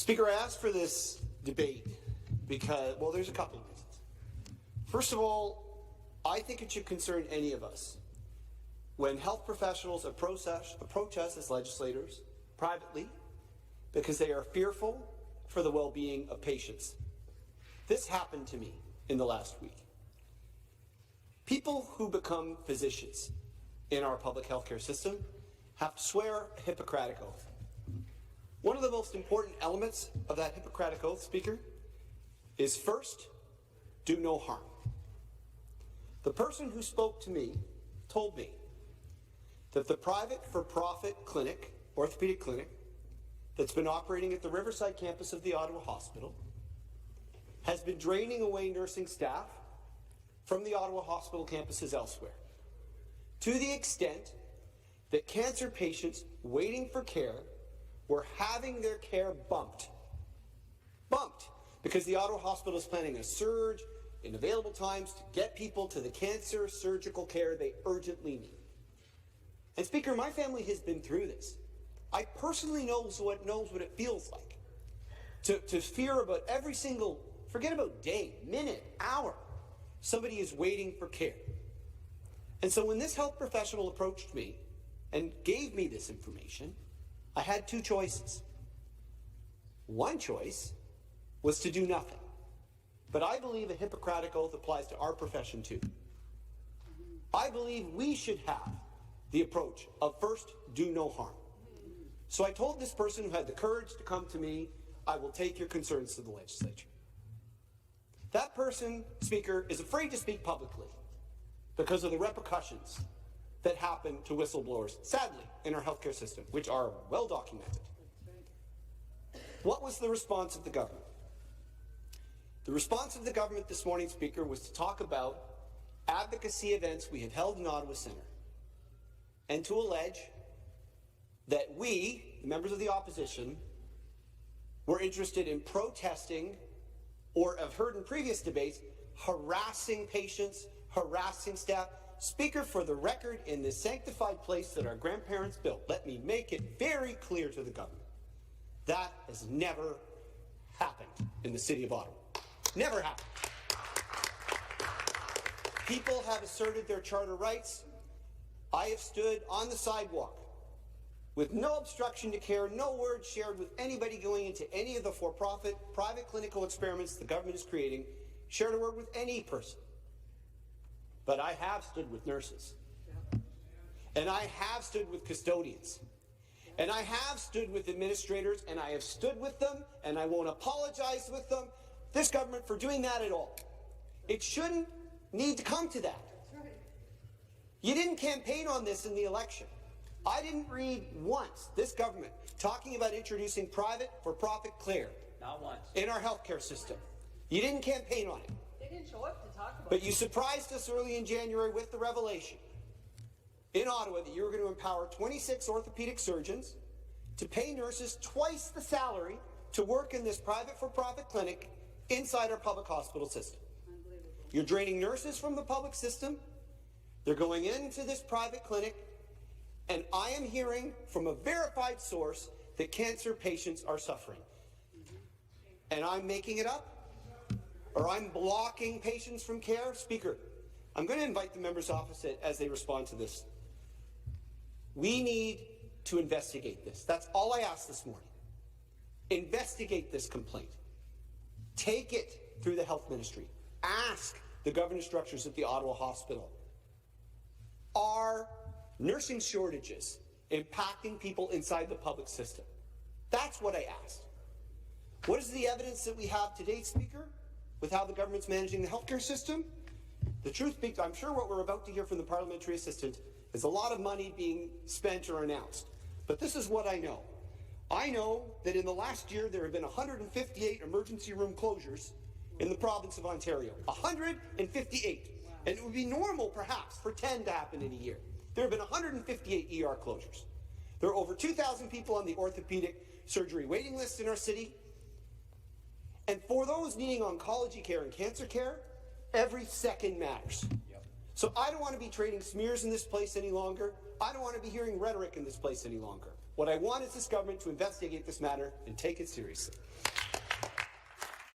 Speaker, I asked for this debate because, well, there's a couple of reasons. First of all, I think it should concern any of us when health professionals approach us as legislators privately because they are fearful for the well-being of patients. This happened to me in the last week. People who become physicians in our public healthcare system have to swear a Hippocratic oath. One of the most important elements of that Hippocratic oath, Speaker, is first, do no harm. The person who spoke to me told me that the private for-profit clinic, orthopedic clinic, that's been operating at the Riverside Campus of the Ottawa Hospital has been draining away nursing staff from the Ottawa Hospital campuses elsewhere, to the extent that cancer patients waiting for care were having their care bumped, because the Ottawa Hospital is planning a surge in available times to get people to the cancer surgical care they urgently need. And Speaker, my family has been through this. I personally knows what it feels like to fear about every single, forget about day, minute, hour, somebody is waiting for care. And so when this health professional approached me and gave me this information, I had two choices. One choice was to do nothing. But I believe a Hippocratic oath applies to our profession too. I believe we should have the approach of first, do no harm. So I told this person who had the courage to come to me, I will take your concerns to the legislature. That person, Speaker, is afraid to speak publicly because of the repercussions that happen to whistleblowers, sadly, in our healthcare system, which are well documented. What was the response of the government? The response of the government this morning, Speaker, was to talk about advocacy events we have held in Ottawa Centre and to allege that we, the members of the opposition, were interested in protesting or have heard in previous debates, harassing patients, harassing staff. Speaker, for the record, in this sanctified place that our grandparents built, let me make it very clear to the government, that has never happened in the city of Ottawa. Never happened. People have asserted their charter rights. I have stood on the sidewalk with no obstruction to care, no words shared with anybody going into any of the for-profit, private clinical experiments the government is creating, shared a word with any person. But I have stood with nurses. And I have stood with custodians. And I have stood with administrators, and I have stood with them, and I won't apologize with them, this government, for doing that at all. It shouldn't need to come to that. You didn't campaign on this in the election. I didn't read once this government talking about introducing private for-profit care Not once. in our healthcare system. You didn't campaign on it. They didn't show up to talk about it. But you surprised us early in January with the revelation in Ottawa that you were going to empower 26 orthopedic surgeons to pay nurses twice the salary to work in this private for-profit clinic inside our public hospital system. You're draining nurses from the public system. They're going into this private clinic, and I am hearing from a verified source that cancer patients are suffering. And I'm making it up? Or I'm blocking patients from care? Speaker, I'm going to invite the members opposite as they respond to this. We need to investigate this. That's all I asked this morning. Investigate this complaint. Take it through the health ministry. Ask the governance structures at the Ottawa Hospital. Are nursing shortages impacting people inside the public system? That's what I asked. What is the evidence that we have today, Speaker, with how the government's managing the healthcare system? The truth be told, I'm sure what we're about to hear from the parliamentary assistant is a lot of money being spent or announced. But this is what I know. I know that in the last year there have been 158 emergency room closures in the province of Ontario. 158. And it would be normal, perhaps, for 10 to happen in a year. There have been 158 ER closures. There are over 2,000 people on the orthopedic surgery waiting list in our city. And for those needing oncology care and cancer care, every second matters. So I don't want to be trading smears in this place any longer. I don't want to be hearing rhetoric in this place any longer. What I want is this government to investigate this matter and take it seriously.